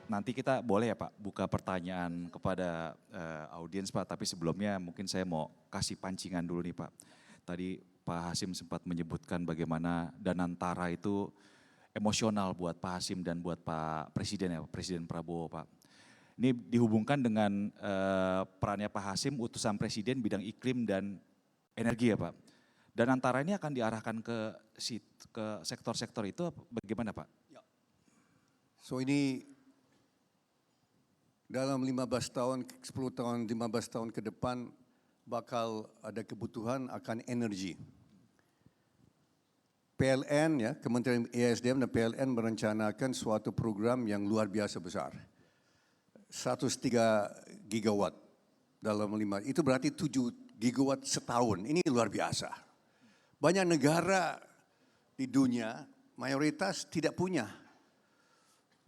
nanti kita boleh ya Pak buka pertanyaan kepada audiens Pak, tapi sebelumnya mungkin saya mau kasih pancingan dulu nih Pak. Tadi Pak Hasyim sempat menyebutkan bagaimana Danantara itu emosional buat Pak Hasyim dan buat Pak Presiden ya, Presiden Prabowo Pak. Ini dihubungkan dengan perannya Pak Hasyim, utusan Presiden bidang iklim dan energi ya Pak. Danantara ini akan diarahkan ke sektor-sektor itu bagaimana Pak? Ya. So ini dalam 15 tahun, 10 tahun, 15 tahun ke depan bakal ada kebutuhan akan energi. PLN ya, Kementerian ESDM dan PLN merencanakan suatu program yang luar biasa besar. 103 gigawatt dalam 5, itu berarti 7 gigawatt setahun, ini luar biasa. Banyak negara di dunia mayoritas tidak punya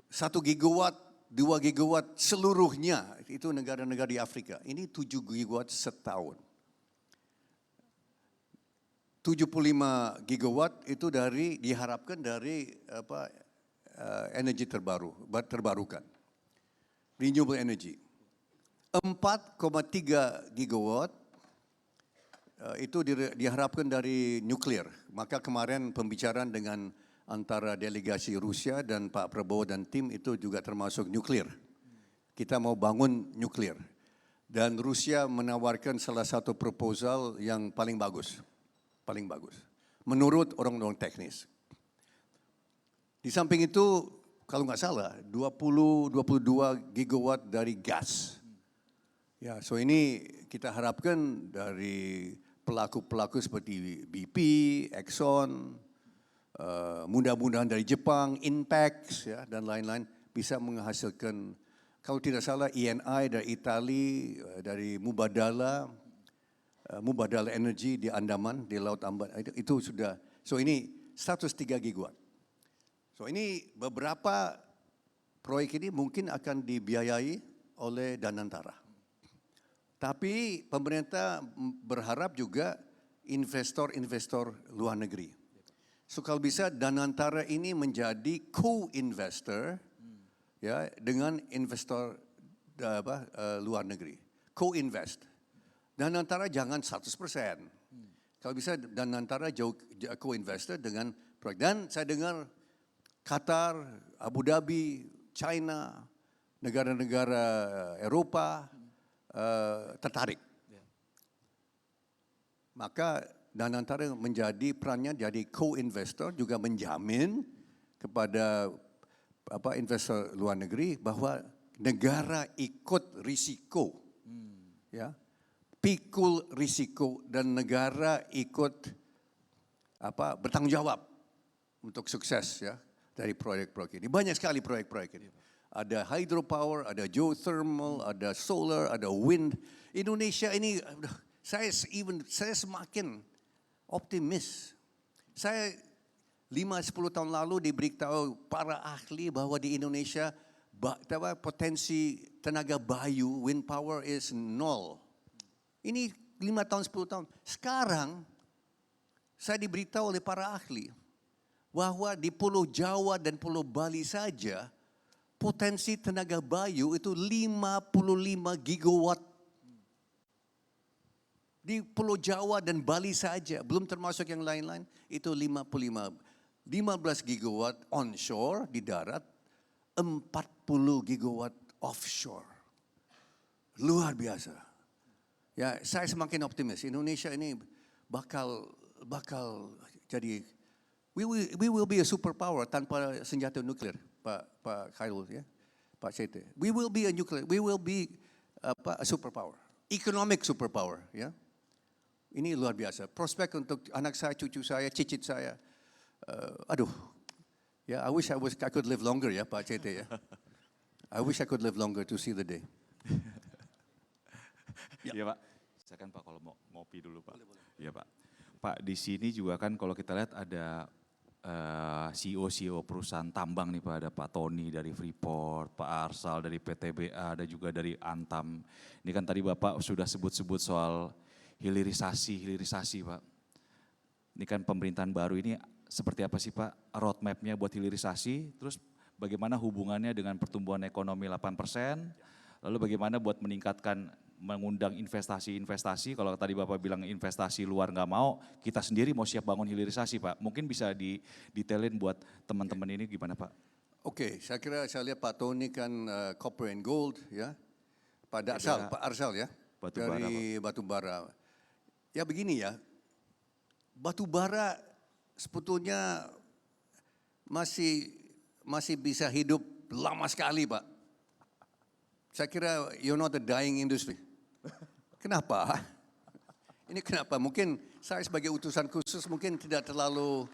1 gigawatt, 2 gigawatt seluruhnya, itu negara-negara di Afrika. Ini 7 gigawatt setahun. 75 gigawatt itu diharapkan dari energi terbarukan. Renewable energy. 4,3 gigawatt itu diharapkan dari nuklir. Maka kemarin pembicaraan dengan antara delegasi Rusia dan Pak Prabowo dan tim itu juga termasuk nuklir. Kita mau bangun nuklir. Dan Rusia menawarkan salah satu proposal yang paling bagus. Paling bagus. Menurut orang-orang teknis. Di samping itu, kalau nggak salah, 22 gigawatt dari gas. Ya, so ini kita harapkan dari pelaku-pelaku seperti BP, Exxon, mudah-mudahan dari Jepang, Inpex ya, dan lain-lain bisa menghasilkan, kalau tidak salah ENI dari Itali, dari Mubadala Energy di Andaman, di Laut Amban, itu sudah, so ini 103 gigawatt. So ini beberapa proyek ini mungkin akan dibiayai oleh Danantara. Tapi pemerintah berharap juga investor-investor luar negeri. So kalau bisa Danantara ini menjadi co-investor ya dengan investor luar negeri. Co-invest. Danantara jangan 100%. Kalau bisa Danantara co-investor dengan proyek. Dan saya dengar Qatar, Abu Dhabi, China, negara-negara Eropa tertarik. Maka Danantara menjadi perannya jadi co-investor, juga menjamin kepada investor luar negeri bahwa negara ikut risiko, ya, pikul risiko, dan negara ikut bertanggung jawab untuk sukses ya dari proyek-proyek ini. Banyak sekali proyek-proyek ini. Ada hydropower, ada geothermal, ada solar, ada wind. Indonesia ini, saya semakin optimis. Saya 5-10 tahun lalu diberitahu para ahli bahwa di Indonesia potensi tenaga bayu, wind power is nol. Ini 5 tahun, 10 tahun. Sekarang saya diberitahu oleh para ahli bahwa di Pulau Jawa dan Pulau Bali saja potensi tenaga bayu itu 55 gigawatt. Di Pulau Jawa dan Bali saja, belum termasuk yang lain-lain, itu 15 gigawatt onshore di darat, 40 gigawatt offshore. Luar biasa. Ya, saya semakin optimis. Indonesia ini bakal jadi, we will be a superpower tanpa senjata nuklir, Pak Khairul ya, Pak Sete. We will be a superpower, economic superpower ya. Ini luar biasa. Prospek untuk anak saya, cucu saya, cicit saya. Ya, I wish I could live longer ya, Pak Cete ya. I wish I could live longer to see the day. Iya Pak. Silakan Pak kalau mau ngopi dulu Pak. Iya Pak. Pak di sini juga kan kalau kita lihat ada CEO perusahaan tambang nih Pak. Ada Pak Tony dari Freeport, Pak Arsal dari PTBA, ada juga dari Antam. Ini kan tadi Bapak sudah sebut-sebut soal hilirisasi Pak. Ini kan pemerintahan baru ini seperti apa sih Pak roadmap-nya buat hilirisasi, terus bagaimana hubungannya dengan pertumbuhan ekonomi 8%, lalu bagaimana buat meningkatkan, mengundang investasi-investasi, kalau tadi Bapak bilang investasi luar nggak mau, kita sendiri mau siap bangun hilirisasi Pak. Mungkin bisa didetailin buat teman-teman ini gimana Pak? Oke, saya kira saya lihat Pak Tony kan copper and gold ya. Pak Arsal ya, Batu bara, dari batu bara. Ya begini ya, batu bara sebetulnya masih bisa hidup lama sekali Pak. Saya kira you're not a dying industry. Kenapa? Ini kenapa? Mungkin saya sebagai utusan khusus mungkin tidak terlalu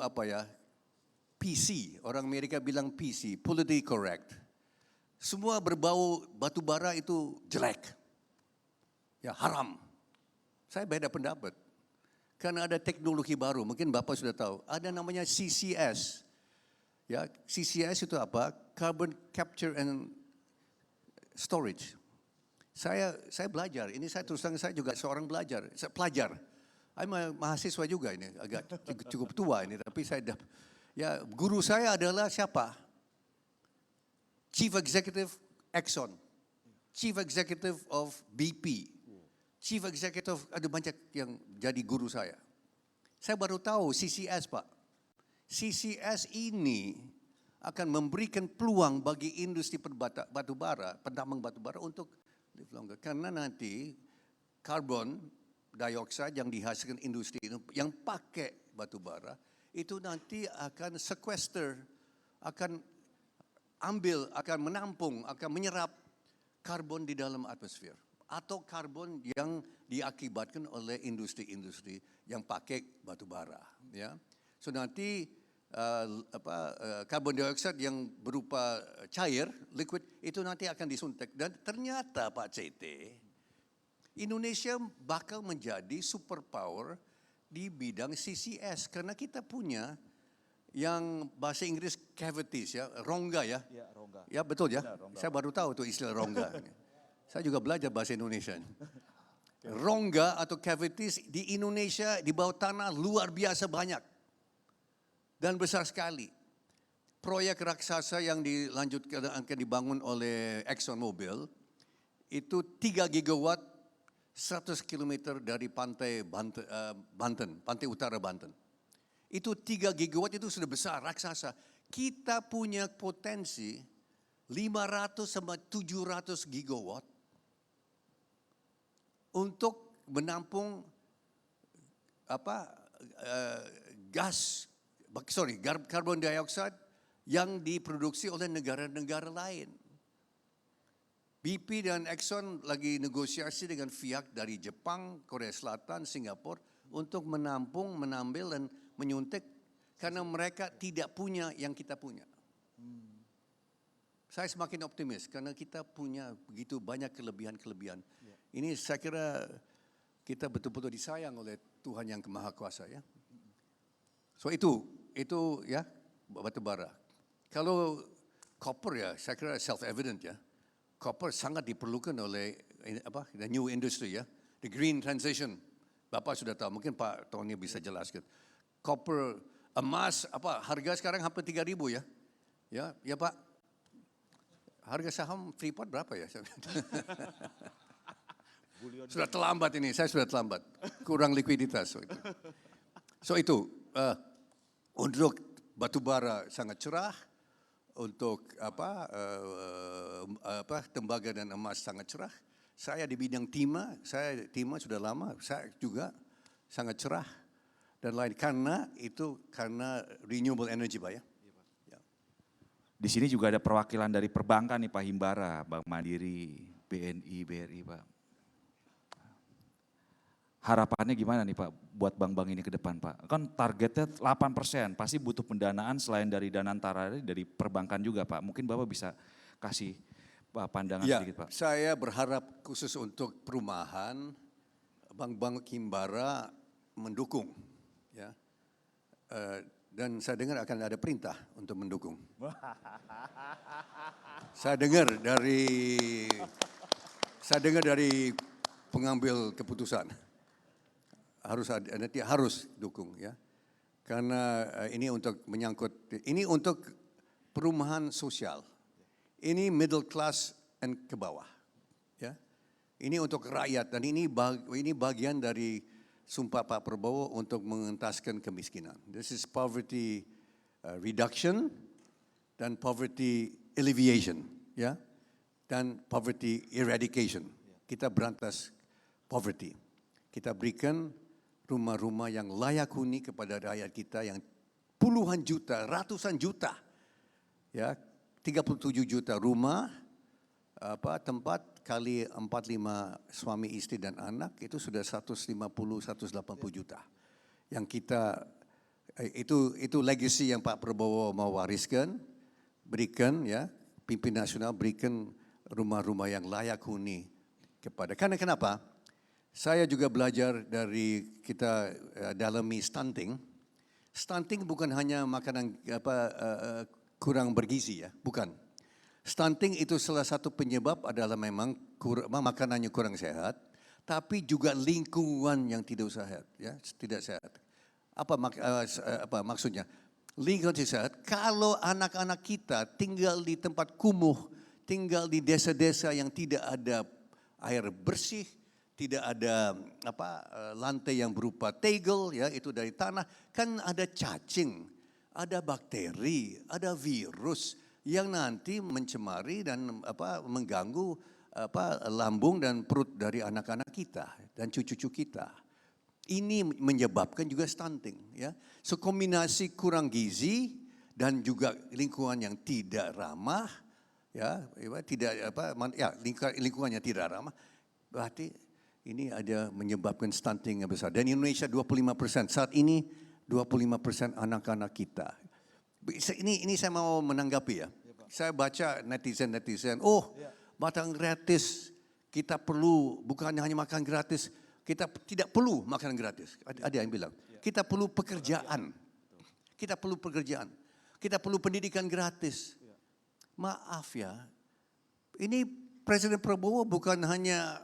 apa ya, PC. Orang Amerika bilang PC, politically correct. Semua berbau batu bara itu jelek. Ya haram. Saya beda pendapat. Karena ada teknologi baru, mungkin Bapak sudah tahu. Ada namanya CCS. Ya, CCS itu apa? Carbon Capture and Storage. Saya belajar, ini saya terus terang saya juga seorang pelajar. Saya mahasiswa juga ini, agak cukup tua ini, tapi ya guru saya adalah siapa? Chief Executive Exxon, Chief Executive of BP, Chief Executive, ada banyak yang jadi guru saya. Saya baru tahu CCS Pak. CCS ini akan memberikan peluang bagi industri batubara, penambang batubara untuk live longer. Karena nanti karbon dioksida yang dihasilkan industri itu, yang pakai batubara, itu nanti akan sequester, akan ambil, akan menampung, akan menyerap karbon di dalam atmosfer. Atau karbon yang diakibatkan oleh industri-industri yang pakai batubara. Ya. So nanti karbon dioksida yang berupa cair, liquid, itu nanti akan disuntik. Dan ternyata Pak CT, Indonesia bakal menjadi superpower di bidang CCS. Karena kita punya yang bahasa Inggris cavities ya, rongga ya. Ya, rongga. Ya betul ya, Benar, rongga. saya baru tahu tuh istilah rongga. Saya juga belajar bahasa Indonesia. Rongga atau cavities di Indonesia di bawah tanah luar biasa banyak. Dan besar sekali. Proyek raksasa yang dilanjutkan akan dibangun oleh ExxonMobil itu 3 gigawatt 100 km dari pantai Banten, pantai utara Banten. Itu 3 gigawatt itu sudah besar, raksasa. Kita punya potensi 500 sampai 700 gigawatt untuk menampung karbon dioksida yang diproduksi oleh negara-negara lain. BP dan Exxon lagi negosiasi dengan pihak dari Jepang, Korea Selatan, Singapura untuk menampung, menambil dan menyuntik karena mereka tidak punya yang kita punya. Saya semakin optimis karena kita punya begitu banyak kelebihan-kelebihan. Ini saya kira kita betul-betul disayang oleh Tuhan yang Maha Kuasa ya. So itu ya batu bara. Kalau copper ya saya kira self evident ya. Copper sangat diperlukan oleh the new industry ya, the green transition. Bapak sudah tahu, mungkin Pak Tony bisa jelaskan. Copper, emas harga sekarang hampir 3.000 ya. Ya Pak. Harga saham Freeport berapa ya? Sudah terlambat ini, saya sudah terlambat. Kurang likuiditas. So itu untuk batubara sangat cerah, untuk tembaga dan emas sangat cerah. Saya di bidang timah sudah lama, saya juga sangat cerah dan lain karena renewable energy Pak ya. Di sini juga ada perwakilan dari perbankan nih Pak Himbara, Bank Mandiri, BNI, BRI Pak. Harapannya gimana nih Pak buat bank-bank ini ke depan Pak? Kan targetnya 8%, pasti butuh pendanaan selain dari Danantara, dari perbankan juga Pak. Mungkin Bapak bisa kasih pandangan sedikit Pak. Saya berharap khusus untuk perumahan, bank-bank Himbara mendukung. Ya. Dan saya dengar akan ada perintah untuk mendukung. Saya dengar dari pengambil keputusan. Harus dukung ya. karena ini untuk menyangkut, ini untuk perumahan sosial. Ini middle class and ke bawah. Ya. Ini untuk rakyat dan ini bagian dari sumpah Pak Prabowo untuk mengentaskan kemiskinan. This is poverty reduction dan poverty alleviation, ya, dan poverty eradication. Kita berantas poverty. Kita berikan rumah-rumah yang layak huni kepada rakyat kita yang puluhan juta, ratusan juta, ya, 37 juta rumah, tempat kali 45 suami istri dan anak itu sudah 180 juta. Yang kita itu legacy yang Pak Prabowo mau wariskan, berikan, ya, pimpin nasional berikan rumah-rumah yang layak huni kepada. Karena kenapa? Saya juga belajar dari kita dalami stunting. Stunting bukan hanya makanan kurang bergizi, ya, bukan. Stunting itu salah satu penyebab adalah memang makanannya kurang sehat, tapi juga lingkungan yang tidak sehat, ya, tidak sehat. Apa maksudnya? Lingkungan tidak sehat. Kalau anak-anak kita tinggal di tempat kumuh, tinggal di desa-desa yang tidak ada air bersih, tidak ada lantai yang berupa tegel, ya, itu dari tanah, kan ada cacing, ada bakteri, ada virus yang nanti mencemari dan mengganggu lambung dan perut dari anak-anak kita dan cucu-cucu kita. Ini menyebabkan juga stunting, ya. So kombinasi kurang gizi dan juga lingkungan yang tidak ramah, ya, lingkungannya tidak ramah, berarti ini ada menyebabkan stunting yang besar. Dan Indonesia 25%, saat ini 25% anak-anak kita. Ini saya mau menanggapi, ya. Saya baca netizen, makan gratis, kita perlu, bukan hanya makan gratis, kita tidak perlu makan gratis. Ada yang bilang, kita perlu pekerjaan. Kita perlu pekerjaan. Kita perlu pendidikan gratis. Maaf, ya, ini Presiden Prabowo bukan hanya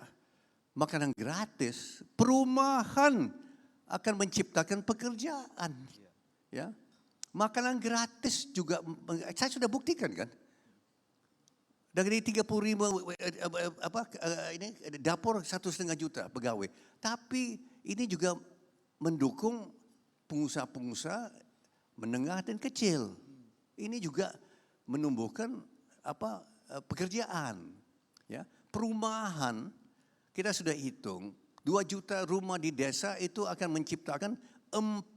makanan gratis, perumahan akan menciptakan pekerjaan, ya. Makanan gratis juga, saya sudah buktikan, kan. Dari 30.000 ini dapur 1,5 juta pegawai. Tapi ini juga mendukung pengusaha-pengusaha menengah dan kecil. Ini juga menumbuhkan pekerjaan, ya. Perumahan kita sudah hitung 2 juta rumah di desa itu akan menciptakan 4-5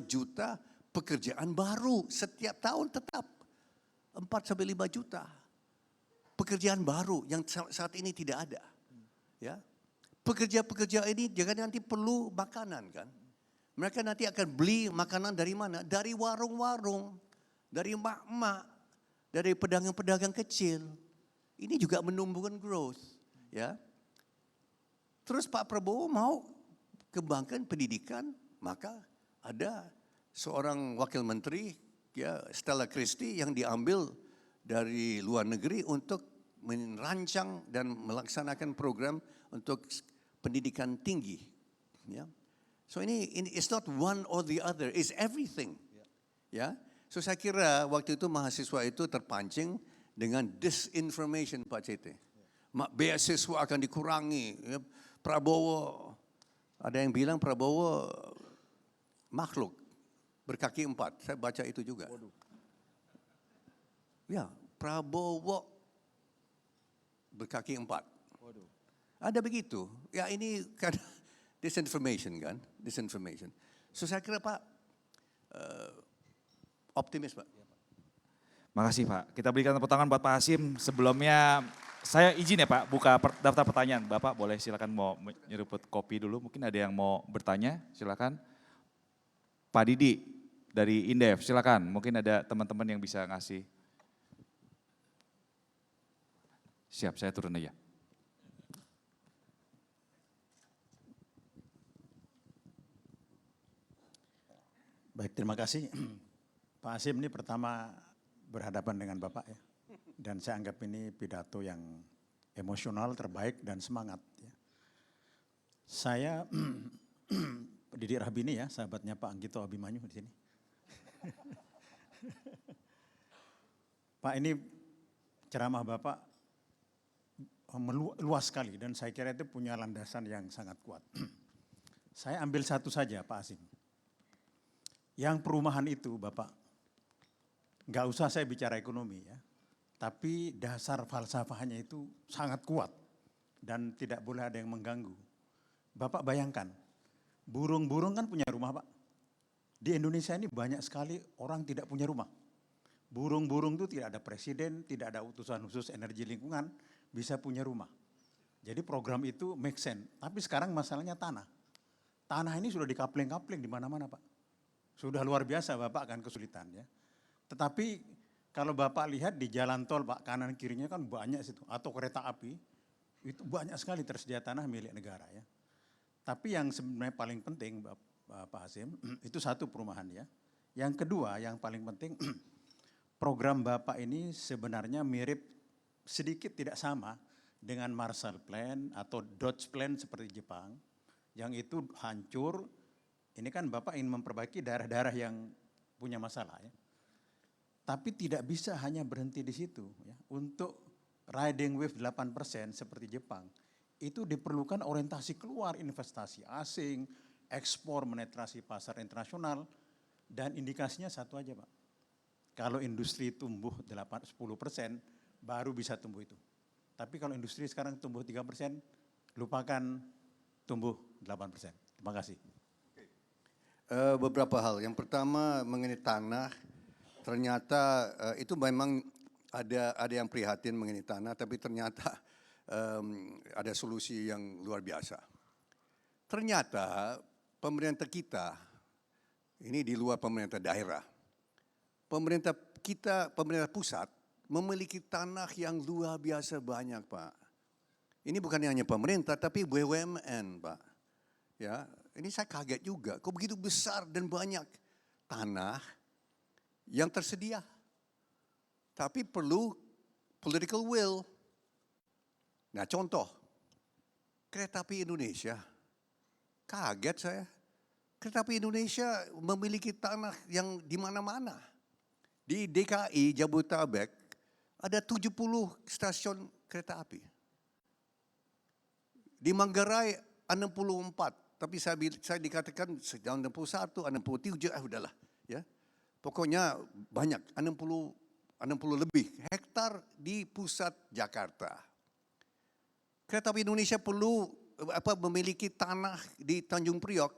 juta pekerjaan baru setiap tahun tetap. 4-5 juta. Pekerjaan baru yang saat ini tidak ada, ya. Pekerja-pekerja ini jangan nanti perlu makanan, kan. Mereka nanti akan beli makanan dari mana? Dari warung-warung, dari emak-emak, dari pedagang-pedagang kecil. Ini juga menumbuhkan growth, ya. Terus Pak Prabowo mau kembangkan pendidikan, maka ada seorang wakil menteri, ya, Stella Christie, yang diambil dari luar negeri untuk merancang dan melaksanakan program untuk pendidikan tinggi, ya. So ini it's not one or the other, it's everything, ya. So saya kira waktu itu mahasiswa itu terpancing dengan disinformation, Pak CT. Beasiswa akan dikurangi, ya. Prabowo, ada yang bilang Prabowo makhluk berkaki 4, saya baca itu juga. Ya, Prabowo berkaki 4. Ada begitu. Ya, ini kan disinformation, kan, disinformation. So saya kira Pak optimis, Pak. Makasih, Pak. Kita berikan tepuk tangan buat Pak Hasyim. Sebelumnya saya izin, ya, Pak, buka daftar pertanyaan. Bapak boleh silakan mau nyeruput kopi dulu. Mungkin ada yang mau bertanya, silakan. Pak Didi dari Indef, silakan. Mungkin ada teman-teman yang bisa ngasih. Siap, saya turun aja. Baik, terima kasih. Pak Hasyim ini pertama berhadapan dengan Bapak, ya. Dan saya anggap ini pidato yang emosional, terbaik dan semangat, ya. Saya Didik Rahbini ya, sahabatnya Pak Anggito Abimanyu di sini. Pak, ini ceramah Bapak luas sekali dan saya kira itu punya landasan yang sangat kuat. Saya ambil satu saja Pak Hasim. Yang perumahan itu Bapak, nggak usah saya bicara ekonomi ya, tapi dasar falsafahnya itu sangat kuat dan tidak boleh ada yang mengganggu. Bapak bayangkan, burung-burung kan punya rumah Pak. Di Indonesia ini banyak sekali orang tidak punya rumah. Burung-burung itu tidak ada presiden, tidak ada utusan khusus energi lingkungan, bisa punya rumah. Jadi program itu make sense. Tapi sekarang masalahnya tanah. Tanah ini sudah dikapling-kapling di mana-mana Pak. Sudah luar biasa Bapak akan kesulitan ya. Tetapi kalau Bapak lihat di jalan tol Pak, kanan kirinya kan banyak situ. Atau kereta api, itu banyak sekali tersedia tanah milik negara ya. Tapi yang sebenarnya paling penting Pak Hasim, itu satu perumahan ya. Yang kedua yang paling penting, program Bapak ini sebenarnya mirip sedikit tidak sama dengan Marshall Plan atau Dodge Plan seperti Jepang. Yang itu hancur, ini kan Bapak ingin memperbaiki daerah-daerah yang punya masalah ya. Tapi tidak bisa hanya berhenti di situ ya. Untuk riding wave 8% seperti Jepang, itu diperlukan orientasi keluar investasi asing, ekspor menetrasi pasar internasional, dan indikasinya satu aja Pak. Kalau industri tumbuh 10%, baru bisa tumbuh itu. Tapi kalau industri sekarang tumbuh 3%, lupakan tumbuh 8%. Terima kasih. Beberapa hal. Yang pertama mengenai tanah, ternyata itu memang ada yang prihatin mengenai tanah, tapi ternyata ada solusi yang luar biasa. Ternyata pemerintah kita, ini di luar pemerintah daerah, pemerintah kita, pemerintah pusat memiliki tanah yang luar biasa banyak Pak. Ini bukan hanya pemerintah, tapi BUMN Pak. Ya, ini saya kaget juga, kok begitu besar dan banyak tanah yang tersedia. Tapi perlu political will. Nah contoh, kereta api Indonesia, kaget saya. Kereta api Indonesia memiliki tanah yang di mana-mana. Di DKI, Jabodetabek, ada 70 stasiun kereta api. Di Manggarai 64, tapi saya dikatakan tahun 61, 67, udahlah. Ya. Pokoknya banyak, 60 lebih hektar di pusat Jakarta. Kereta api Indonesia perlu memiliki tanah di Tanjung Priok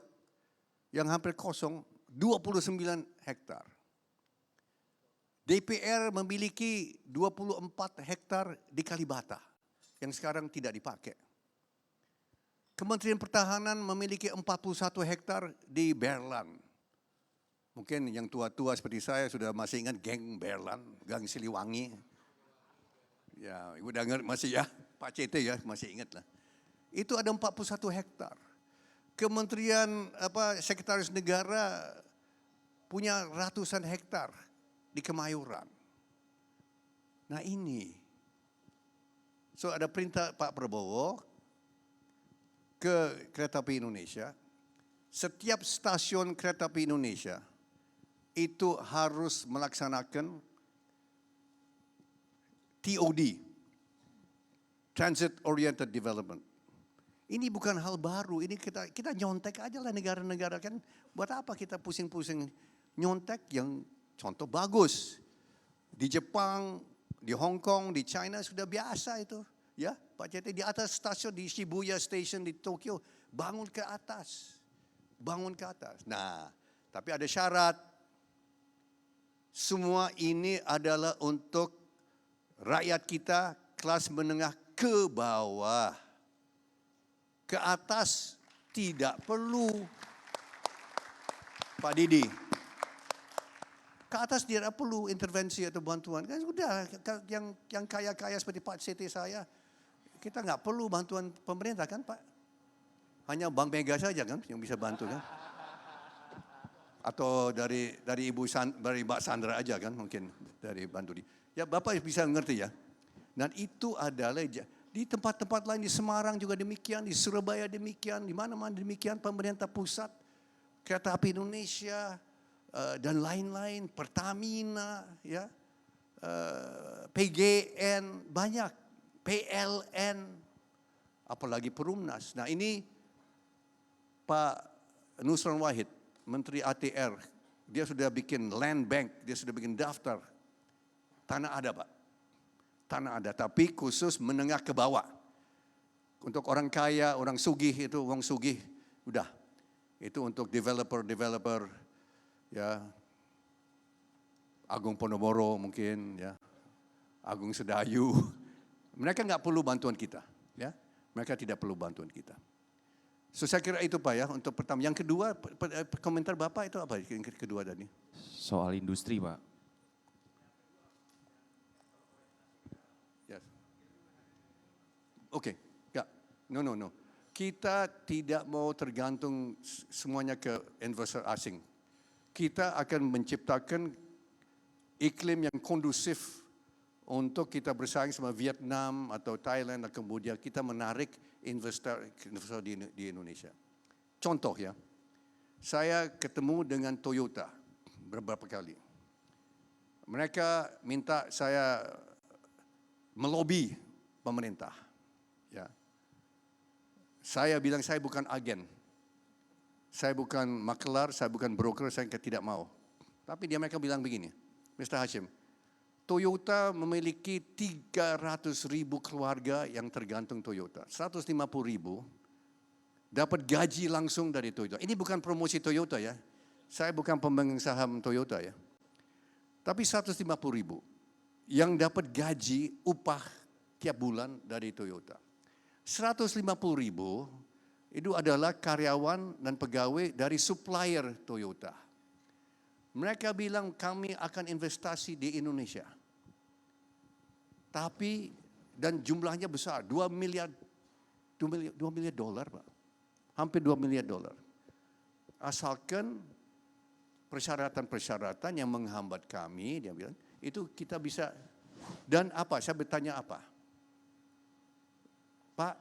yang hampir kosong, 29 hektar. DPR memiliki 24 hektar di Kalibata yang sekarang tidak dipakai. Kementerian Pertahanan memiliki 41 hektar di Berlan. Mungkin yang tua-tua seperti saya sudah masih ingat geng Berlan, gang Siliwangi. Ya, ibu dengar masih ya, Pak CT ya masih ingat lah. Itu ada 41 hektar. Kementerian Sekretaris Negara punya ratusan hektar di Kemayoran. Nah ini, so ada perintah Pak Prabowo ke Kereta Api Indonesia, setiap stasiun Kereta Api Indonesia itu harus melaksanakan TOD, Transit Oriented Development. Ini bukan hal baru, ini kita nyontek aja lah negara-negara kan. Buat apa kita pusing-pusing nyontek yang contoh bagus. Di Jepang, di Hong Kong, di China sudah biasa itu. Ya, Pak CT di atas stasiun di Shibuya Station di Tokyo, bangun ke atas. Bangun ke atas. Nah, tapi ada syarat. Semua ini adalah untuk rakyat kita kelas menengah ke bawah. Ke atas tidak perlu. Pak Didi. Ke atas tidak perlu intervensi atau bantuan. Kan sudah yang kaya-kaya seperti Pak CT saya, kita nggak perlu bantuan pemerintah kan Pak. Hanya Bank Mega saja kan yang bisa bantu kan. Atau dari Mbak Sandra aja kan mungkin dari bantu di. Ya Bapak bisa ngerti ya. Dan itu adalah di tempat-tempat lain di Semarang juga demikian, di Surabaya demikian, di mana-mana demikian pemerintah pusat Kereta Api Indonesia dan lain-lain, Pertamina, ya, PGN, banyak, PLN, apalagi Perumnas. Nah ini Pak Nusron Wahid, Menteri ATR, dia sudah bikin land bank, dia sudah bikin daftar. Tanah ada Pak, tanah ada, tapi khusus menengah ke bawah. Untuk orang kaya, orang sugih itu, uang sugih, udah. Itu untuk developer, ya, Agung Podomoro mungkin, ya, Agung Sedayu. Mereka nggak perlu bantuan kita, ya. Mereka tidak perlu bantuan kita. So saya kira itu Pak ya untuk pertama. Yang kedua, komentar Bapak itu apa yang kedua tadi? Soal industri Pak. Yes. Oke, ya, no. Kita tidak mau tergantung semuanya ke investor asing. Kita akan menciptakan iklim yang kondusif untuk kita bersaing sama Vietnam atau Thailand, dan kemudian kita menarik investor di Indonesia. Contoh ya, saya ketemu dengan Toyota beberapa kali. Mereka minta saya melobi pemerintah. Ya. Saya bilang saya bukan agen, saya bukan makelar, saya bukan broker, saya tidak mau. Tapi mereka bilang begini, Mr. Hashim, Toyota memiliki 300.000 keluarga yang tergantung Toyota. 150.000 dapat gaji langsung dari Toyota. Ini bukan promosi Toyota ya. Saya bukan pemegang saham Toyota ya. Tapi 150.000 yang dapat gaji upah tiap bulan dari Toyota. 150.000 itu adalah karyawan dan pegawai dari supplier Toyota. Mereka bilang kami akan investasi di Indonesia. Tapi dan jumlahnya besar, 2 miliar dolar Pak. Hampir 2 miliar dolar. Asalkan persyaratan-persyaratan yang menghambat kami, dia bilang, itu kita bisa. Dan apa? Saya bertanya apa? Pak,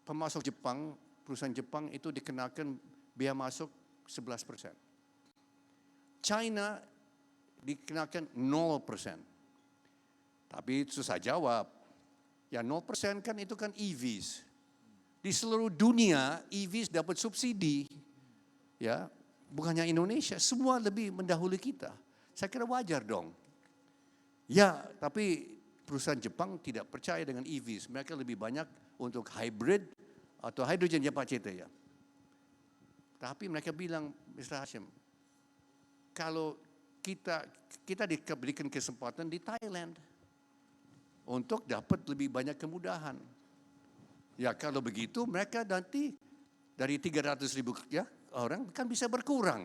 pemasok Jepang, perusahaan Jepang itu dikenakan biaya masuk 11%. China dikenakan 0%. Tapi itu saya jawab, ya 0% kan itu kan EVs. Di seluruh dunia EVs dapat subsidi. Ya, bukannya Indonesia, semua lebih mendahului kita. Saya kira wajar dong. Ya, tapi perusahaan Jepang tidak percaya dengan EVs. Mereka lebih banyak untuk hybrid atau hydrogen ya Pak Cete ya. Tapi mereka bilang, Mr. Hashim, kalau kita diberikan kesempatan di Thailand untuk dapat lebih banyak kemudahan. Ya kalau begitu mereka nanti dari 300.000 ya, orang kan bisa berkurang.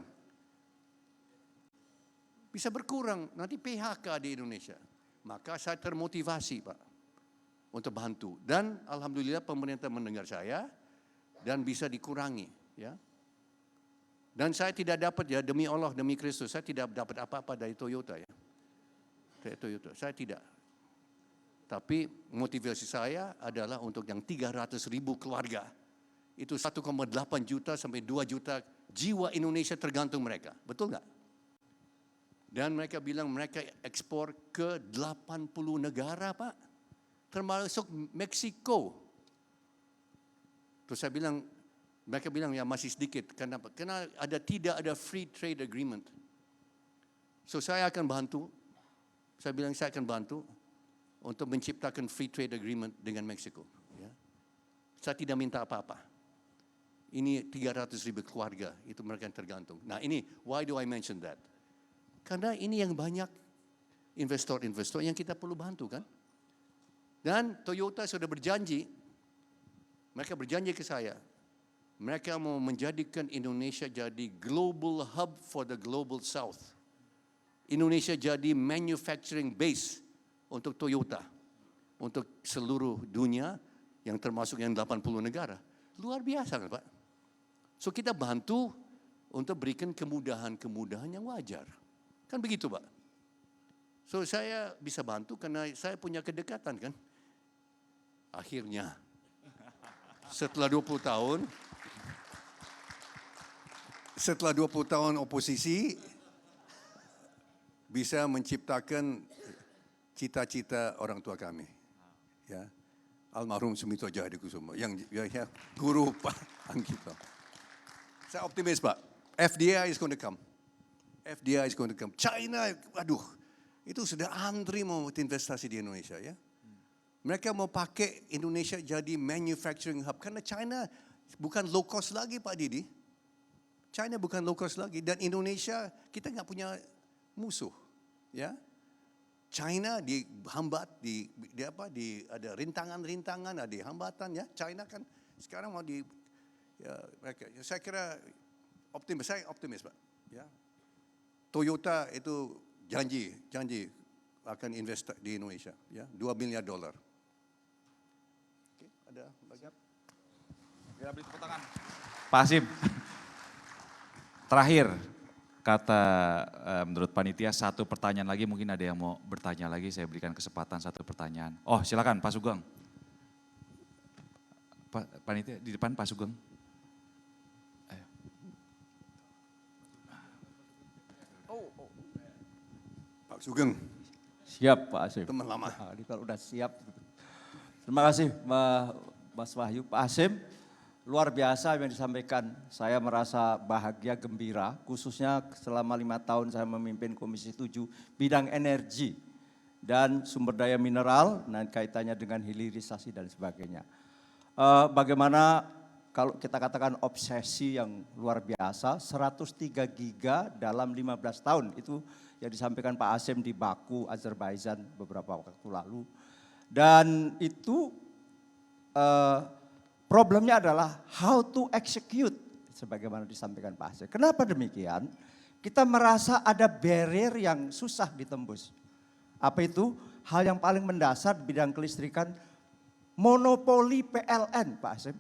Bisa berkurang nanti PHK di Indonesia. Maka saya termotivasi Pak untuk bantu. Dan alhamdulillah pemerintah mendengar saya dan bisa dikurangi. Ya. Dan saya tidak dapat ya demi Allah, demi Kristus, saya tidak dapat apa-apa dari Toyota ya. Dari Toyota, saya tidak. Tapi motivasi saya adalah untuk yang 300.000 keluarga. Itu 1,8 juta sampai 2 juta jiwa Indonesia tergantung mereka. Betul nggak? Dan mereka bilang mereka ekspor ke 80 negara Pak. Termasuk Meksiko. Terus saya bilang, mereka bilang ya masih sedikit. Kenapa? Karena tidak ada free trade agreement. So saya akan bantu. Saya bilang saya akan bantu untuk menciptakan free trade agreement dengan Meksiko. Ya. Saya tidak minta apa-apa. Ini 300.000 keluarga, itu mereka yang tergantung. Nah ini, why do I mention that? Karena ini yang banyak investor-investor yang kita perlu bantu kan. Dan Toyota sudah berjanji, mereka berjanji ke saya, mereka mau menjadikan Indonesia jadi global hub for the global south. Indonesia jadi manufacturing base untuk Toyota, untuk seluruh dunia yang termasuk yang 80 negara. Luar biasa kan Pak? So kita bantu untuk berikan kemudahan-kemudahan yang wajar. Kan begitu Pak? So saya bisa bantu karena saya punya kedekatan kan. Akhirnya setelah 20 tahun setelah 20 tahun oposisi, bisa menciptakan cita-cita orang tua kami. Ya, almarhum Sumito Jahadikusumo, yang guru Pak Anggito. Saya optimis Pak, FDI is going to come. FDI is going to come. China, aduh, itu sudah antri mau investasi di Indonesia ya. Mereka mau pakai Indonesia jadi manufacturing hub karena China bukan low cost lagi Pak Didi. China bukan low cost lagi dan Indonesia kita nggak punya musuh, ya. China dihambat, ada rintangan-rintangan, ada hambatan ya. China kan sekarang mau saya kira saya optimis Pak. Ya. Toyota itu janji akan invest di Indonesia, ya, $2 miliar. Oke, ada lagi? Kita beri tepuk tangan. Pak Hasim, terakhir kata menurut panitia satu pertanyaan lagi, mungkin ada yang mau bertanya lagi, saya berikan kesempatan satu pertanyaan. Oh silakan Pak Sugeng. Panitia di depan Pak Sugeng. Ayo. Pak Sugeng, Siap Pak Hasim. teman lama. Ini kalau udah siap. Terima kasih Mas Wahyu. Pak Hasim, luar biasa yang disampaikan. Saya merasa bahagia, gembira, khususnya selama 5 tahun saya memimpin Komisi 7 bidang energi dan sumber daya mineral, dan kaitannya dengan hilirisasi dan sebagainya. Bagaimana kalau kita katakan obsesi yang luar biasa, 103 giga dalam 15 tahun, itu yang disampaikan Pak Hasim di Baku, Azerbaijan beberapa waktu lalu. Dan itu problemnya adalah how to execute, sebagaimana disampaikan Pak Hasim. Kenapa demikian? Kita merasa ada barrier yang susah ditembus. Apa itu? Hal yang paling mendasar di bidang kelistrikan, monopoli PLN Pak Hasim.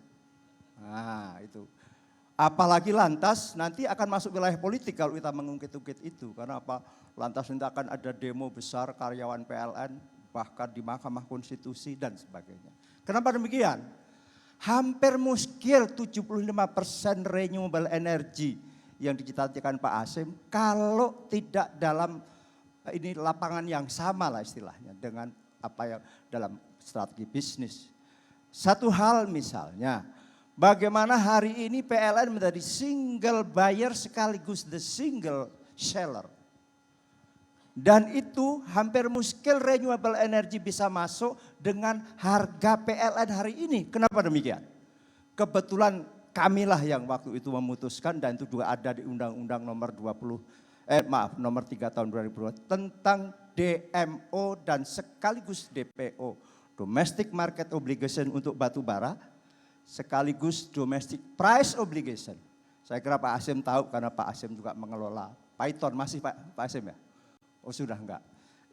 Nah itu. Apalagi lantas nanti akan masuk wilayah politik kalau kita mengungkit-ungkit itu. Karena apa? Lantas nanti akan ada demo besar karyawan PLN, bahkan di Mahkamah Konstitusi dan sebagainya. Kenapa demikian? Hampir muskil 75% renewable energy yang dicita-citakan Pak Hasim kalau tidak dalam ini lapangan yang sama lah istilahnya dengan apa yang dalam strategi bisnis. Satu hal misalnya, bagaimana hari ini PLN menjadi single buyer sekaligus the single seller. Dan itu hampir muskil renewable energy bisa masuk dengan harga PLN hari ini. Kenapa demikian? Kebetulan kamilah yang waktu itu memutuskan dan itu juga ada di Undang-Undang nomor 3 tahun 2002 tentang DMO dan sekaligus DPO, Domestic Market Obligation untuk batu bara, sekaligus Domestic Price Obligation. Saya kira Pak Hasim tahu karena Pak Hasim juga mengelola Python, masih Pak Hasim ya? Oh sudah enggak.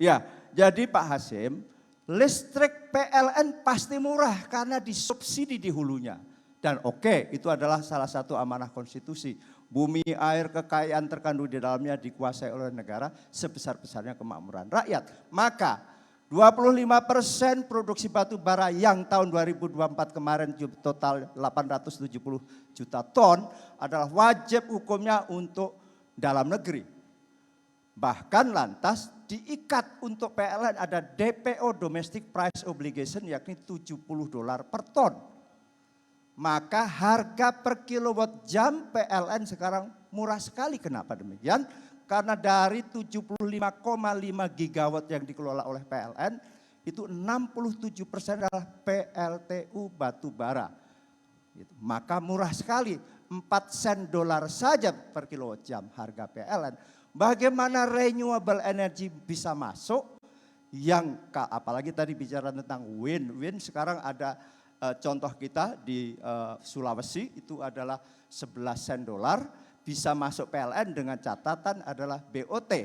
Ya, jadi Pak Hasim, listrik PLN pasti murah karena disubsidi di hulunya. Dan oke, itu adalah salah satu amanah konstitusi. Bumi, air, kekayaan terkandung di dalamnya dikuasai oleh negara sebesar-besarnya kemakmuran rakyat. Maka 25% produksi batu bara yang tahun 2024 kemarin total 870 juta ton adalah wajib hukumnya untuk dalam negeri. Bahkan lantas diikat untuk PLN ada DPO Domestic Price Obligation yakni $70 per ton. Maka harga per kilowatt jam PLN sekarang murah sekali. Kenapa demikian? Karena dari 75,5 gigawatt yang dikelola oleh PLN itu 67% adalah PLTU batu bara. Maka murah sekali, 4 sen dolar saja per kilowatt jam harga PLN. Bagaimana renewable energy bisa masuk yang apalagi tadi bicara tentang wind sekarang ada contoh kita di Sulawesi itu adalah 11 sen dolar bisa masuk PLN dengan catatan adalah BOT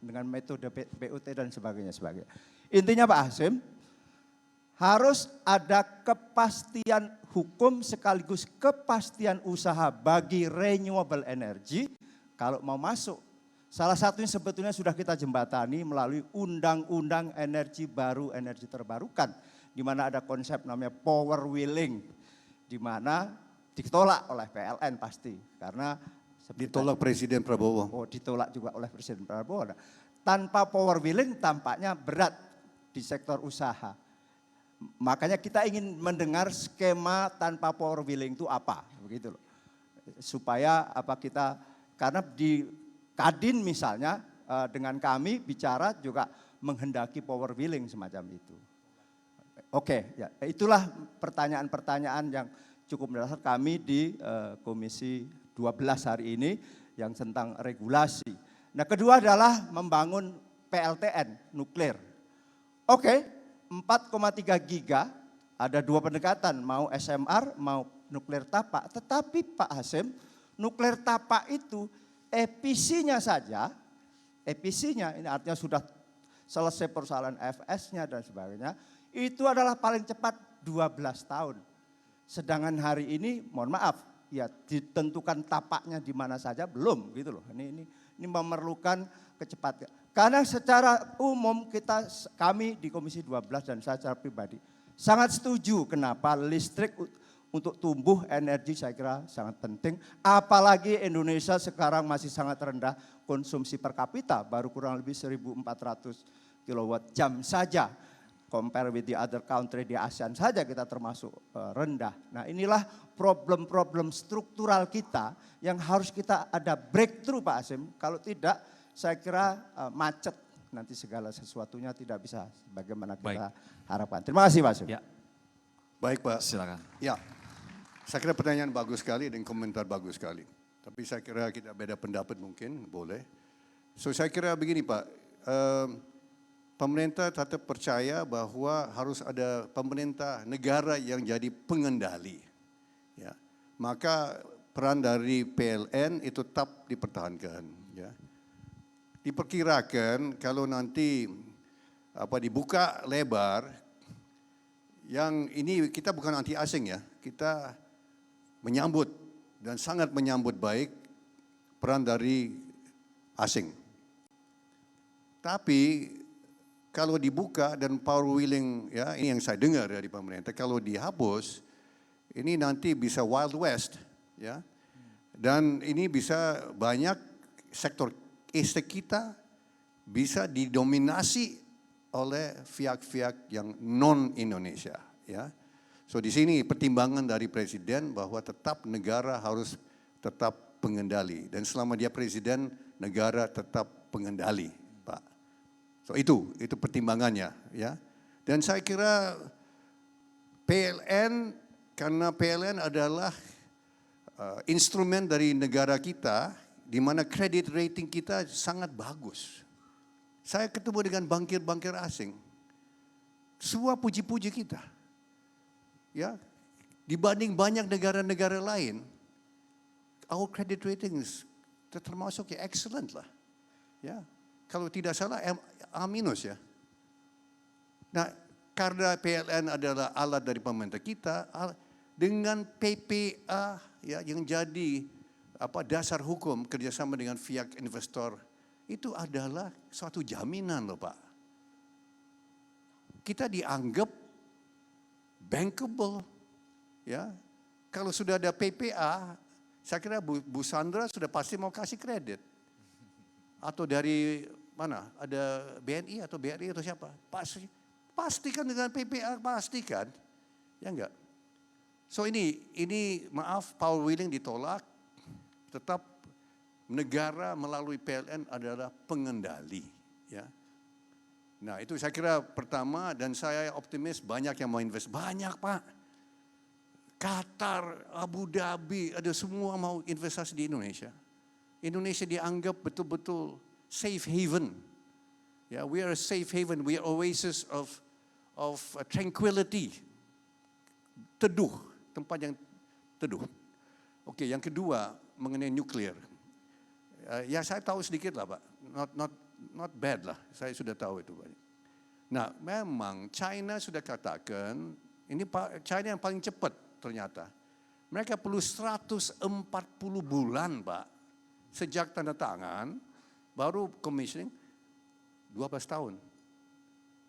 dengan metode BOT dan sebagainya. Intinya Pak Hasim harus ada kepastian hukum sekaligus kepastian usaha bagi renewable energy kalau mau masuk. Salah satunya sebetulnya sudah kita jembatani melalui Undang-Undang Energi Baru, Energi Terbarukan. Di mana ada konsep namanya power wheeling. Di mana ditolak oleh PLN pasti. Karena Ditolak Presiden Prabowo. Oh, ditolak juga oleh Presiden Prabowo. Nah, tanpa power wheeling tampaknya berat di sektor usaha. Makanya kita ingin mendengar skema tanpa power wheeling itu apa, begitu loh. Supaya karena di Kadin misalnya dengan kami bicara juga menghendaki power wheeling semacam itu. Oke, ya itulah pertanyaan-pertanyaan yang cukup mendasar kami di Komisi 12 hari ini yang tentang regulasi. Nah, kedua adalah membangun PLTN nuklir. Oke, 4,3 giga, ada dua pendekatan, mau SMR, mau nuklir tapak. Tetapi Pak Hasim, nuklir tapak itu efisinya saja, ini artinya sudah selesai persoalan FS-nya dan sebagainya, itu adalah paling cepat 12 tahun. Sedangkan hari ini, mohon maaf, ya ditentukan tapaknya di mana saja belum gitu loh. Ini memerlukan kecepatan. Karena secara umum kami di Komisi 12 dan saya secara pribadi sangat setuju kenapa listrik untuk tumbuh energi saya kira sangat penting. Apalagi Indonesia sekarang masih sangat rendah konsumsi per kapita, baru kurang lebih 1.400 kilowatt jam saja. Compare with the other country di ASEAN saja kita termasuk rendah. Nah, inilah problem-problem struktural kita yang harus kita ada breakthrough Pak Hasim. Kalau tidak saya kira macet nanti segala sesuatunya tidak bisa bagaimana kita harapkan. Terima kasih Pak Hasim. Ya, Baik Pak. silakan. Ya, saya kira pertanyaan bagus sekali dan komentar bagus sekali. Tapi saya kira kita beda pendapat mungkin, boleh. So saya kira begini Pak, pemerintah tetap percaya bahwa harus ada pemerintah negara yang jadi pengendali. Ya. Maka peran dari PLN itu tetap dipertahankan. Ya. Diperkirakan kalau nanti dibuka lebar, yang ini kita bukan anti asing ya, kita menyambut dan sangat menyambut baik peran dari asing. Tapi kalau dibuka dan power wheeling, ya ini yang saya dengar dari pemerintah, kalau dihapus, ini nanti bisa Wild West, ya. Dan ini bisa banyak sektor estek kita bisa didominasi oleh pihak-pihak yang non Indonesia, ya. So di sini pertimbangan dari Presiden bahwa tetap negara harus tetap pengendali dan selama dia Presiden negara tetap pengendali, Pak. So itu pertimbangannya, ya. Dan saya kira PLN, karena PLN adalah instrumen dari negara kita, di mana kredit rating kita sangat bagus. Saya ketemu dengan bankir-bankir asing, semua puji-puji kita, ya. Dibanding banyak negara-negara lain, our credit ratings termasuk ya excellent lah, ya. Kalau tidak salah A minus ya. Nah, karena PLN adalah alat dari pemerintah kita, dengan PPA ya yang jadi dasar hukum kerjasama dengan pihak investor, itu adalah suatu jaminan loh Pak. Kita dianggap bankable, ya. Kalau sudah ada PPA, saya kira Bu Sandra sudah pasti mau kasih kredit. Atau dari mana? Ada BNI atau BRI atau siapa? Pastikan dengan PPA, pastikan. Ya enggak? So ini maaf, power wheeling ditolak, tetap negara melalui PLN adalah pengendali. Ya. Nah itu saya kira pertama, dan saya optimis banyak yang mau invest. Banyak Pak. Qatar, Abu Dhabi, ada semua mau investasi di Indonesia. Indonesia dianggap betul-betul safe haven. Yeah, we are a safe haven. We are oasis of tranquility. Teduh, tempat yang teduh. Oke, yang kedua mengenai nuklir. Ya saya tahu sedikit lah Pak. Not bad lah. Saya sudah tahu itu Pak. Nah, memang China sudah katakan ini China yang paling cepat ternyata. Mereka perlu 140 bulan Pak. Sejak tanda tangan, baru commissioning 12 tahun.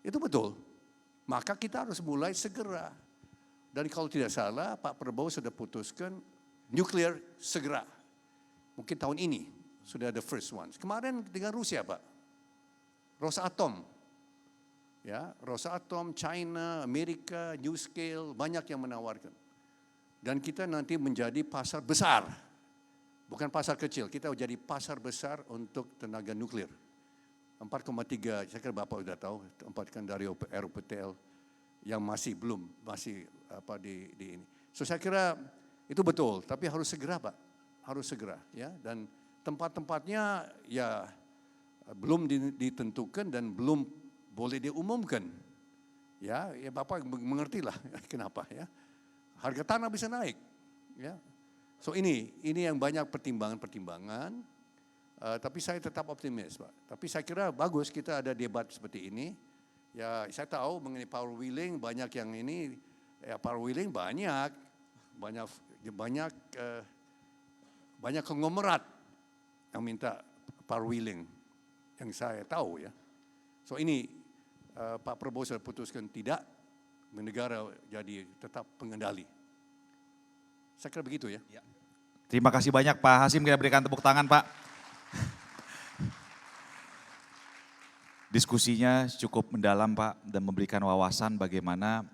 Itu betul. Maka kita harus mulai segera. Dan kalau tidak salah, Pak Prabowo sudah putuskan nuklir segera. Mungkin tahun ini sudah the first ones. Kemarin dengan Rusia Pak, Rosatom, ya Rosatom, China, Amerika, NuScale, banyak yang menawarkan. Dan kita nanti menjadi pasar besar, bukan pasar kecil, kita jadi pasar besar untuk tenaga nuklir. 4,3, saya kira Bapak sudah tahu, tempatkan dari RUPTL yang masih di ini. So saya kira itu betul, tapi harus segera Pak, harus segera ya. Dan tempat-tempatnya ya belum ditentukan dan belum boleh diumumkan. Ya Bapak mengertilah kenapa ya. Harga tanah bisa naik. Ya. So ini yang banyak pertimbangan-pertimbangan. Tapi saya tetap optimis Pak. Tapi saya kira bagus kita ada debat seperti ini. Ya saya tahu mengenai power wheeling banyak yang ini. Ya power wheeling banyak konglomerat yang minta power wheeling yang saya tahu ya. So ini Pak Prabowo sudah putuskan tidak, negara jadi tetap pengendali. Saya kira begitu ya. Terima kasih banyak Pak Hasim, kita berikan tepuk tangan Pak. Diskusinya cukup mendalam Pak dan memberikan wawasan bagaimana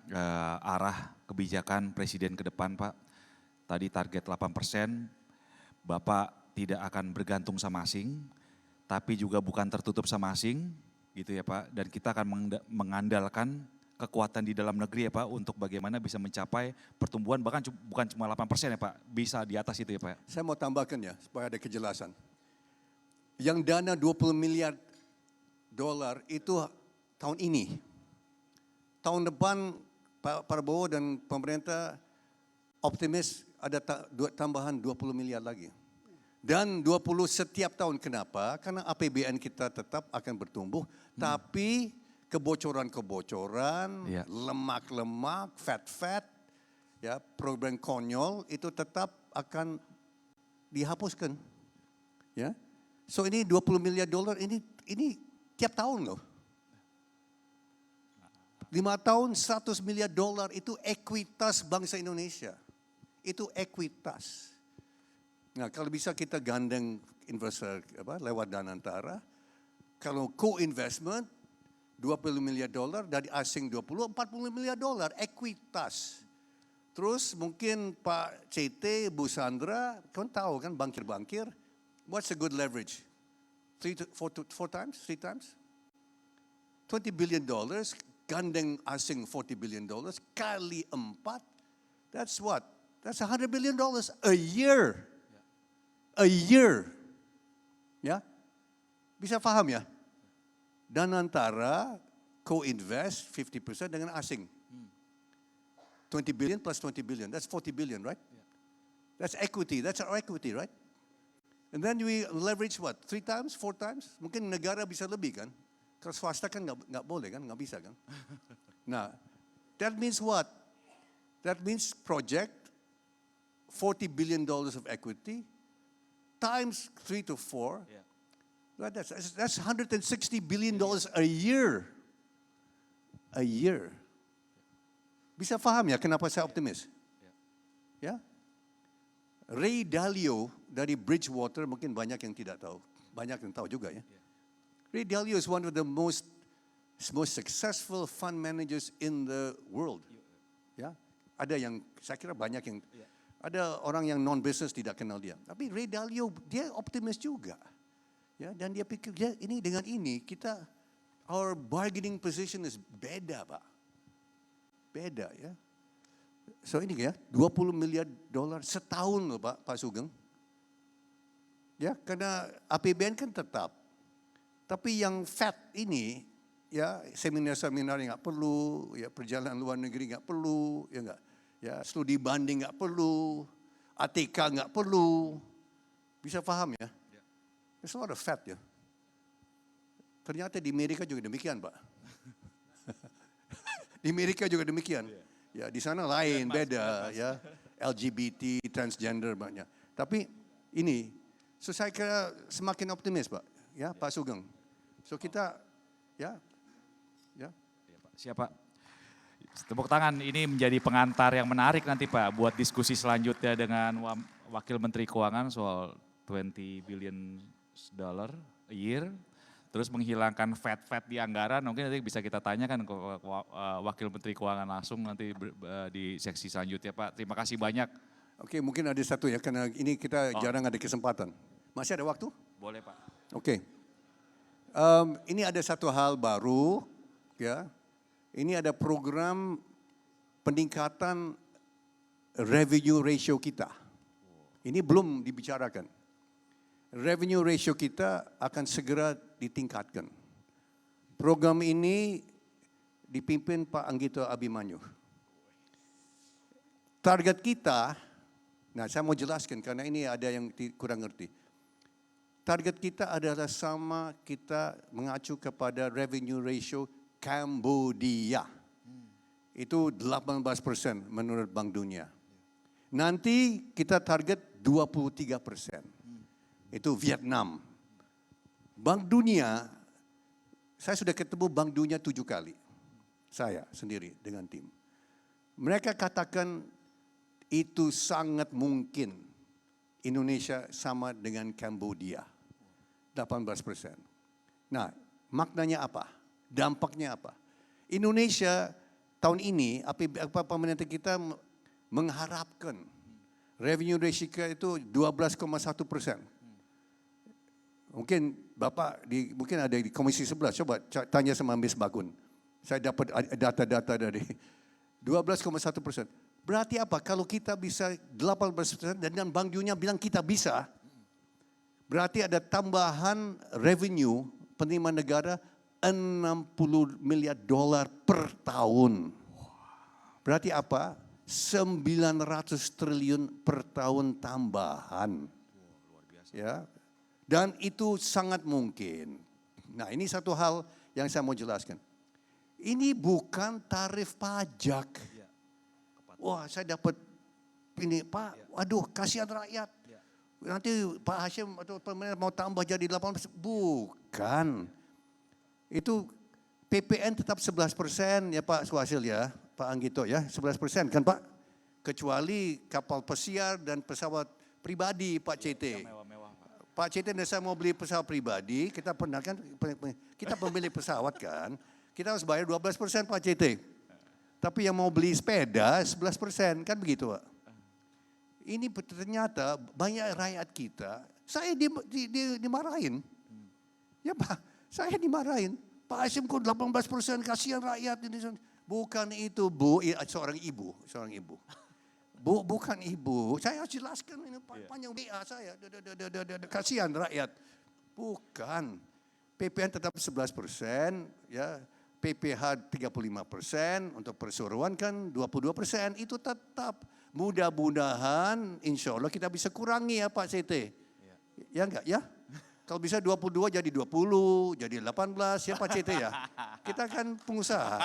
arah kebijakan Presiden ke depan Pak. Tadi target 8%, Bapak tidak akan bergantung sama asing, tapi juga bukan tertutup sama asing gitu ya Pak. Dan kita akan mengandalkan kekuatan di dalam negeri ya Pak untuk bagaimana bisa mencapai pertumbuhan bahkan bukan cuma 8% ya Pak, bisa di atas itu ya Pak. Saya mau tambahkan ya supaya ada kejelasan. Yang dana 20 miliar dolar itu tahun ini. Tahun depan Pak Prabowo dan pemerintah optimis ada tambahan 20 miliar lagi. Dan 20 setiap tahun. Kenapa? Karena APBN kita tetap akan bertumbuh, tapi kebocoran-kebocoran, lemak-lemak, fat-fat, ya, program konyol itu tetap akan dihapuskan. Ya. So ini 20 miliar dolar ini tiap tahun loh. 5 tahun 100 miliar dolar itu ekuitas bangsa Indonesia. Itu ekuitas. Nah kalau bisa kita gandeng investor lewat Danantara. Kalau co-investment 20 miliar dolar, dari asing 40 miliar dolar ekuitas. Terus mungkin Pak CT, Bu Sandra, kan tahu kan bankir-bankir. What's a good leverage? 3 times? 20 billion dollars, gandeng asing 40 billion dollars, kali 4, that's what? That's 100 billion dollars a year. A year. Ya? Bisa paham ya? Danantara co-invest 50% dengan asing. 20 billion plus 20 billion, that's 40 billion, right? That's equity, that's our equity, right? And then we leverage what? 3 times, 4 times? Mungkin negara bisa lebih kan? Kalau swasta kan nggak boleh kan? Nggak bisa kan? Nah, that means what? That means project, $40 billion of equity, times 3 to 4. Right, that's $160 billion a year. A year. Bisa paham ya kenapa saya optimis? Ya? Ray Dalio dari Bridgewater, mungkin banyak yang tidak tahu. Banyak yang tahu juga ya. Ray Dalio is one of the most successful fund managers in the world. Ya, ada yang, saya kira banyak yang, ada orang yang non-business tidak kenal dia. Tapi Ray Dalio, dia optimis juga. Ya, dan dia pikir, ya ini dengan ini, kita, our bargaining position is beda Pak. Beda ya. So ini ya, 20 miliar dolar setahun loh Pak Sugeng. Ya, karena APBN kan tetap. Tapi yang fat ini, ya seminar-seminar yang nggak perlu, ya perjalanan luar negeri nggak perlu, ya nggak, ya studi banding nggak perlu, ATK nggak perlu. Bisa paham ya? There's a lot of fat ya. Ternyata di Amerika juga demikian Pak. Di Amerika juga demikian. Ya di sana lain, beda ya. LGBT, transgender banyak. Tapi ini, so saya kira semakin optimis Pak. Ya Pak Sugeng. So kita, ya. Siapa? Tepuk tangan, ini menjadi pengantar yang menarik nanti Pak buat diskusi selanjutnya dengan Wakil Menteri Keuangan soal $20 billion a year. Terus menghilangkan fat di anggaran, mungkin nanti bisa kita tanyakan ke Wakil Menteri Keuangan langsung nanti di seksi selanjutnya Pak. Terima kasih banyak. Oke, mungkin ada satu ya, karena ini kita jarang ada kesempatan. Masih ada waktu? Boleh Pak. Oke. Ini ada satu hal baru, ya. Ini ada program peningkatan revenue ratio kita. Ini belum dibicarakan. Revenue ratio kita akan segera ditingkatkan. Program ini dipimpin Pak Anggito Abimanyu. Target kita, nah saya mau jelaskan karena ini ada yang kurang ngerti. Target kita adalah sama kita mengacu kepada revenue ratio Cambodia. Itu 18% menurut Bank Dunia. Nanti kita target 23%. Itu Vietnam. Bank Dunia, saya sudah ketemu Bank Dunia 7 kali. Saya sendiri dengan tim. Mereka katakan itu sangat mungkin Indonesia sama dengan Kambodia. 18%. Nah, maknanya apa? Dampaknya apa? Indonesia tahun ini, pemerintah kita mengharapkan revenue ratio itu 12,1%. Mungkin Bapak mungkin ada di Komisi 11, coba tanya sama Miss Bakun. Saya dapat data-data dari 12,1%. Berarti apa? Kalau kita bisa 18% dan Bank Dunia bilang kita bisa, berarti ada tambahan revenue penerimaan negara $60 miliar per tahun. Berarti apa? 900 triliun per tahun tambahan. Ya. Dan itu sangat mungkin. Nah, ini satu hal yang saya mau jelaskan. Ini bukan tarif pajak. Wah, saya dapat ini, Pak, waduh, kasihan rakyat. Nanti Pak Hashim atau pemerintah mau tambah jadi 18%. Bukan. Itu PPN tetap 11% ya Pak Swasil ya, Pak Anggito ya, 11% kan Pak? Kecuali kapal pesiar dan pesawat pribadi Pak CT. Pak CT dan saya mau beli pesawat pribadi, kita pernah kan, kita pembeli pesawat kan, kita harus bayar 12% Pak CT. Tapi yang mau beli sepeda 11%, kan begitu Pak. Ini ternyata banyak rakyat kita, saya dimarahin. Ya Pak, saya dimarahin. Pak Hashim kok 18%, kasihan rakyat ini. Bukan itu Bu, seorang ibu. Bu, bukan ibu, saya harus jelaskan ini panjang BA saya, kasihan rakyat. Bukan, PPN tetap 11%, ya, PPH 35%, untuk perseroan kan 22%, itu tetap. Mudah-mudahan insya Allah kita bisa kurangi ya Pak CT. Ya enggak ya? Kalau bisa 22 jadi 20, jadi 18 ya Pak CT ya. Kita kan pengusaha.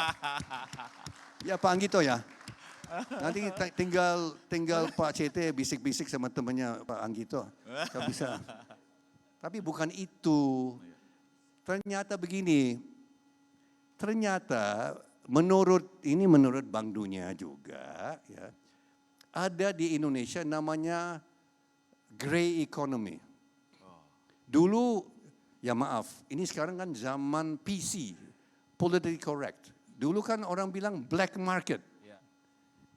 Ya Pak Anggito ya. Nanti tinggal Pak CT bisik-bisik sama temannya Pak Anggito. Kalau bisa. Tapi bukan itu. Ternyata begini. Ternyata menurut Bank Dunia juga ya. Ada di Indonesia namanya grey economy. Dulu ya maaf, ini sekarang kan zaman PC, politically correct. Dulu kan orang bilang black market.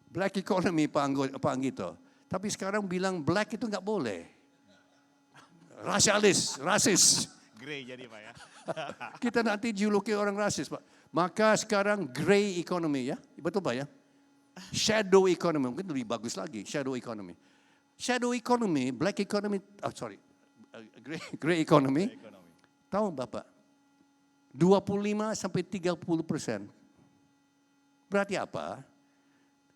Black economy Pak Anggito. Tapi sekarang bilang black itu enggak boleh. Rasis. Grey jadi Pak ya. Kita nanti juluki orang rasis Pak. Maka sekarang grey economy ya. Betul Pak ya? Shadow economy, mungkin lebih bagus lagi. Shadow economy. Shadow economy, black economy, grey economy. Tahu Bapak? 25 sampai 30%. Berarti apa?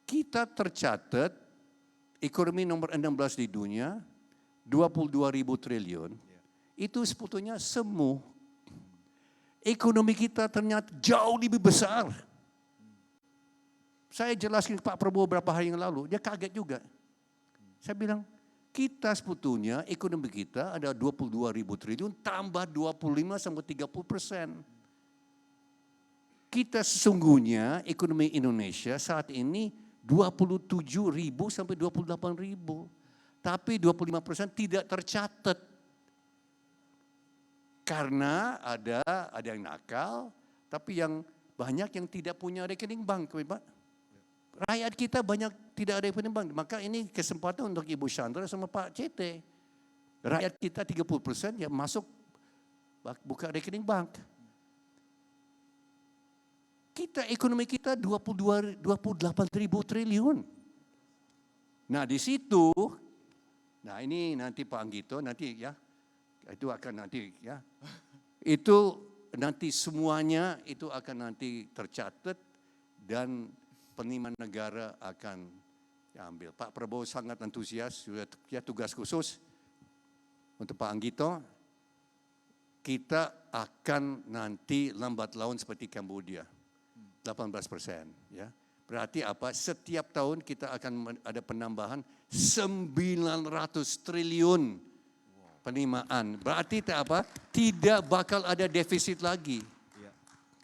Kita tercatat ekonomi nomor 16 di dunia, 22.000 triliun. Itu sebetulnya semu. Ekonomi kita ternyata jauh lebih besar. Saya jelaskan ke Pak Prabowo beberapa hari yang lalu, dia kaget juga. Saya bilang, kita sebetulnya ekonomi kita ada 22.000 triliun tambah 25 sampai 30%. Kita sesungguhnya ekonomi Indonesia saat ini 27.000 sampai 28.000. tapi 25% tidak tercatat. Karena ada yang nakal, tapi yang banyak yang tidak punya rekening bank, Pak. Rakyat kita banyak tidak ada rekening bank. Maka ini kesempatan untuk Ibu Chandra sama Pak CT. Rakyat kita 30% yang masuk buka rekening bank. Ekonomi kita 28.000 triliun. Nah di situ, nah ini nanti Pak Anggito nanti ya, itu akan nanti ya, itu nanti semuanya itu akan nanti tercatat dan penerimaan negara akan diambil. Pak Prabowo sangat antusias, sudah ya tugas khusus untuk Pak Anggito. Kita akan nanti lambat laun seperti Kambodia, 18%. Ya. Berarti apa? Setiap tahun kita akan ada penambahan 900 triliun penerimaan. Berarti apa? Tidak bakal ada defisit lagi.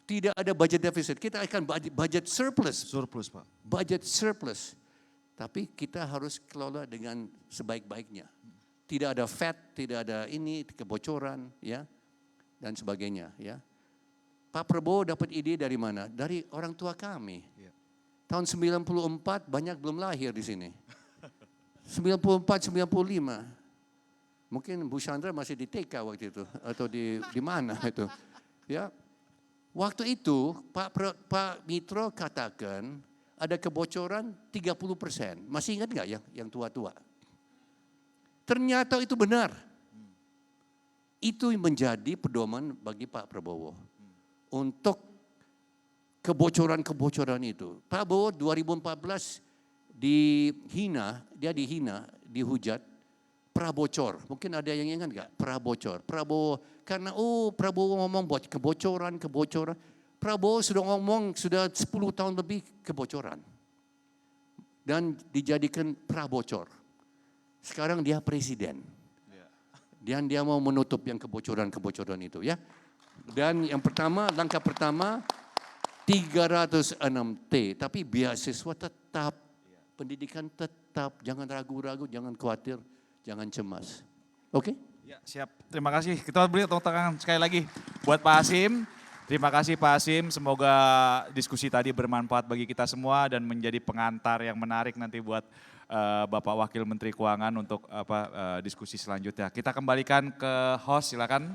Tidak ada budget defisit. Kita akan budget surplus. Surplus, Pak. Budget surplus. Tapi kita harus kelola dengan sebaik-baiknya. Tidak ada fat, tidak ada ini kebocoran, ya, dan sebagainya. Ya. Pak Prabowo dapat ide dari mana? Dari orang tua kami. Tahun 94 banyak belum lahir di sini. 94, 95. Mungkin Bu Chandra masih di TK waktu itu atau di mana itu. Ya. Waktu itu Pak Mitro katakan ada kebocoran 30%. Masih ingat nggak yang tua-tua? Ternyata itu benar. Itu menjadi pedoman bagi Pak Prabowo. Untuk kebocoran-kebocoran itu. Pak Prabowo 2014 dihina, dihujat. Prabocor, mungkin ada yang ingat nggak? Prabocor, Prabowo, karena Prabowo ngomong buat kebocoran. Prabowo sudah ngomong sudah 10 tahun lebih kebocoran. Dan dijadikan prabocor. Sekarang dia presiden. Dan dia mau menutup yang kebocoran itu ya. Dan yang pertama, langkah pertama 306T, tapi beasiswa tetap, pendidikan tetap, jangan ragu-ragu, jangan khawatir. Jangan cemas. Oke? Ya, siap. Terima kasih. Kita beri tepuk tangan sekali lagi buat Pak Hasim. Terima kasih Pak Hasim. Semoga diskusi tadi bermanfaat bagi kita semua dan menjadi pengantar yang menarik nanti buat Bapak Wakil Menteri Keuangan untuk diskusi selanjutnya. Kita kembalikan ke host, silakan.